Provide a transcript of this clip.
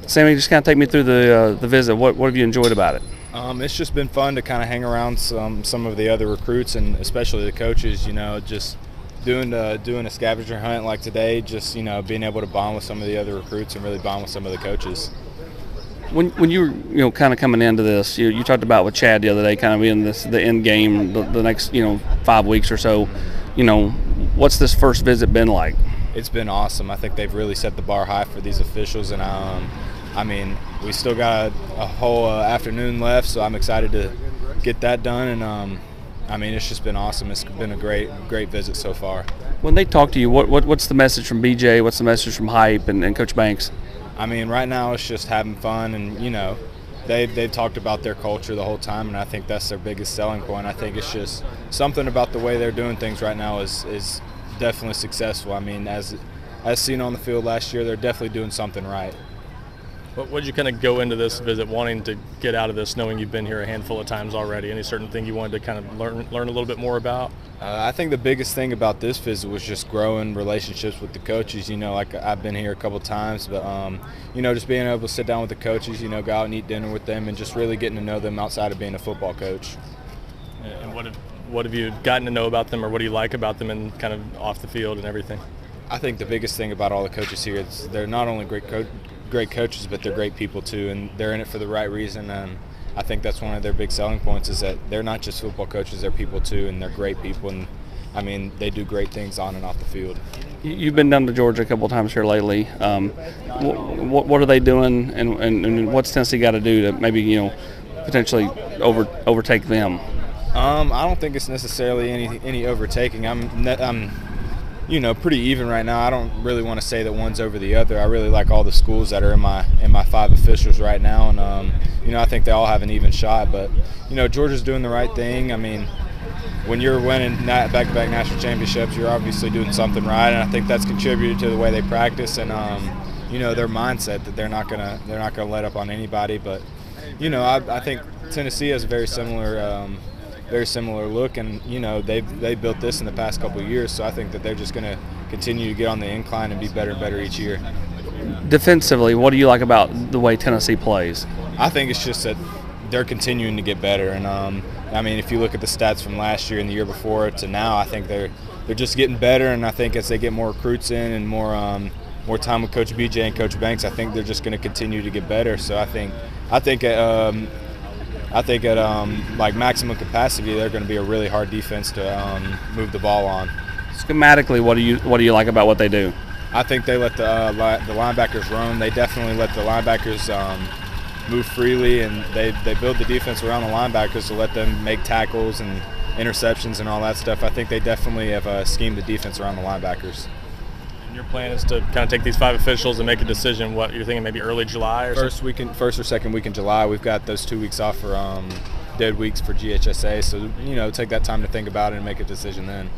Sammy, just kind of take me through the visit. What have you enjoyed about it? It's just been fun to kind of hang around some of the other recruits and especially the coaches. Just doing a scavenger hunt like today. Just being able to bond with some of the other recruits and really bond with some of the coaches. When you were kind of coming into this, you talked about with Chad the other day, kind of being the end game, the next 5 weeks or so. What's this first visit been like? It's been awesome. I think they've really set the bar high for these officials, and we still got a whole afternoon left, so I'm excited to get that done. And it's just been awesome. It's been a great visit so far. When they talk to you, what's the message from BJ? What's the message from Hype and Coach Banks? Right now it's just having fun, and they've talked about their culture the whole time, and I think that's their biggest selling point. I think it's just something about the way they're doing things right now is definitely successful. As seen on the field last year, they're definitely doing something right. What did you kind of go into this visit wanting to get out of this, knowing you've been here a handful of times already? Any certain thing you wanted to kind of learn a little bit more about? I think the biggest thing about this visit was just growing relationships with the coaches. Like I've been here a couple times, but just being able to sit down with the coaches, go out and eat dinner with them, and just really getting to know them outside of being a football coach. And what have you gotten to know about them, or what do you like about them, and kind of off the field and everything? I think the biggest thing about all the coaches here is they're not only great coaches, but they're great people too, and they're in it for the right reason. And I think that's one of their big selling points is that they're not just football coaches, they're people too, and they're great people. And they do great things on and off the field. You've been down to Georgia a couple of times here lately. What are they doing, and what's Tennessee got to do to maybe potentially overtake them? I don't think it's necessarily any overtaking. I'm pretty even right now. I don't really want to say that one's over the other. I really like all the schools that are in my 5 officials right now, and I think they all have an even shot. But Georgia's doing the right thing. When you're winning back-to-back national championships, you're obviously doing something right, and I think that's contributed to the way they practice and their mindset that they're not gonna let up on anybody. But I think Tennessee has a very similar look, and they built this in the past couple of years, so I think that they're just going to continue to get on the incline and be better and better each year. Defensively, what do you like about the way Tennessee plays? I think it's just that they're continuing to get better, and if you look at the stats from last year and the year before to now, I think they're just getting better, and I think as they get more recruits in and more time with Coach BJ and Coach Banks, I think they're just going to continue to get better. So I think at maximum capacity, they're going to be a really hard defense to move the ball on. Schematically, what do you like about what they do? I think they let the linebackers roam. They definitely let the linebackers move freely, and they build the defense around the linebackers to let them make tackles and interceptions and all that stuff. I think they definitely have schemed the defense around the linebackers. Your plan is to kind of take these 5 officials and make a decision. What you're thinking, maybe early July or first or second week in July. We've got those 2 weeks off for dead weeks for GHSA, so take that time to think about it and make a decision then.